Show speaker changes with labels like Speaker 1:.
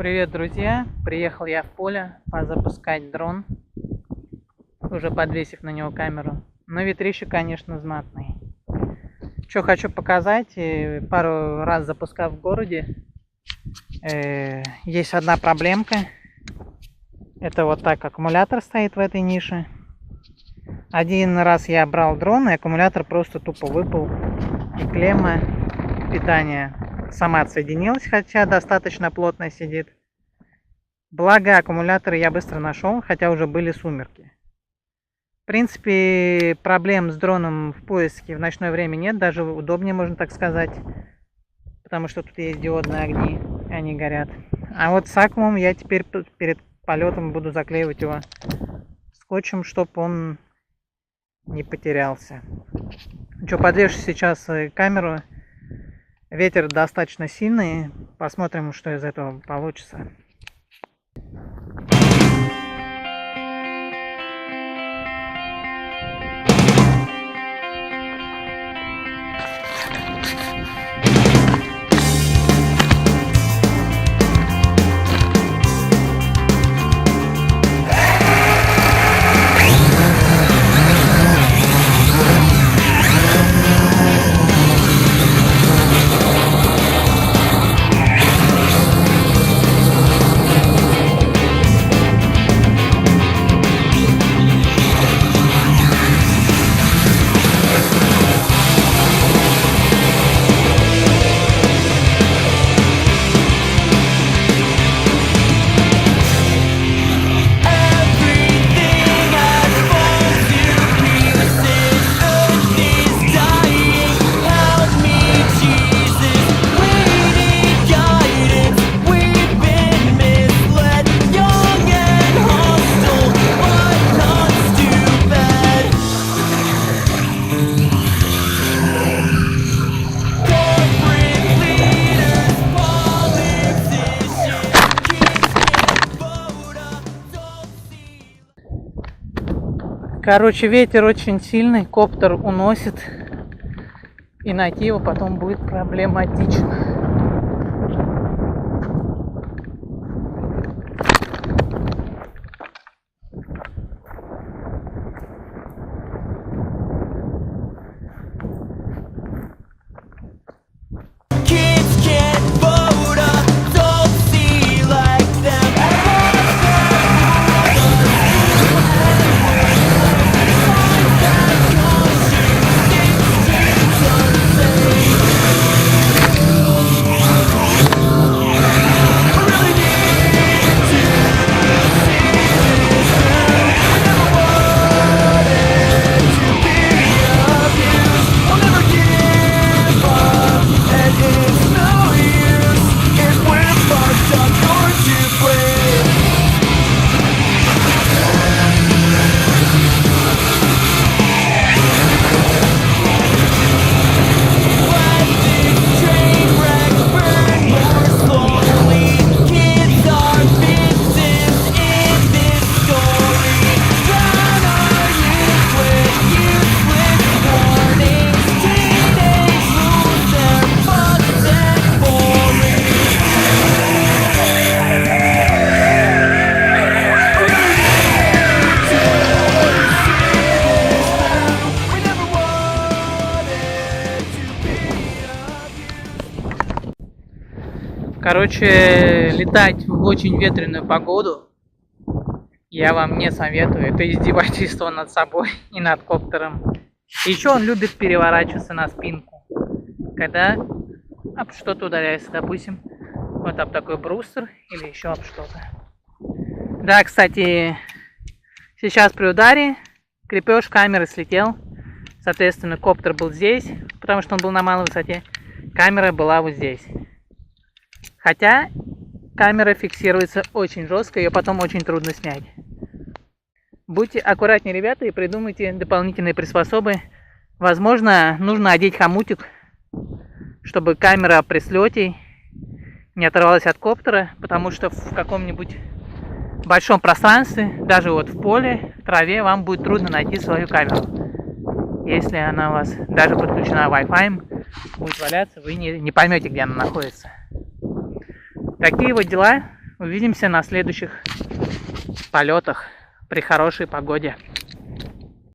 Speaker 1: Привет, друзья! Приехал я в поле позапускать дрон, уже подвесив на него камеру. Но ветрище, конечно, знатный. Что хочу показать, пару раз запускав в городе, есть одна проблемка. Это вот так аккумулятор стоит в этой нише. Один раз я брал дрон, и аккумулятор просто тупо выпал, и клемма питания сама отсоединилась, хотя достаточно плотно сидит. Благо аккумуляторы я быстро нашел, хотя уже были сумерки. В принципе, проблем с дроном в поиске в ночное время нет, даже удобнее, можно так сказать, потому что тут есть диодные огни, и они горят. А вот с аккумом я теперь перед полетом буду заклеивать его скотчем, чтобы он не потерялся. Что, подвешу сейчас камеру. Ветер достаточно сильный. Посмотрим, что из этого получится. Короче, ветер очень сильный, коптер уносит, и найти его потом будет проблематично. Короче, летать в очень ветреную погоду я вам не советую. Это издевательство над собой и над коптером. Еще он любит переворачиваться на спинку, когда об что-то ударяется, допустим, вот об такой брустер или еще об что-то. Да, кстати, сейчас при ударе крепеж камеры слетел. Соответственно, коптер был здесь, потому что он был на малой высоте. Камера была вот здесь. Хотя камера фиксируется очень жестко, ее потом очень трудно снять. Будьте аккуратнее, ребята, и придумайте дополнительные приспособы. Возможно, нужно одеть хомутик, чтобы камера при слете не оторвалась от коптера, потому что в каком-нибудь большом пространстве, даже вот в поле, в траве, вам будет трудно найти свою камеру. Если она у вас даже подключена Wi-Fi, будет валяться, вы не поймете, где она находится. Такие вот дела. Увидимся на следующих полетах при хорошей погоде.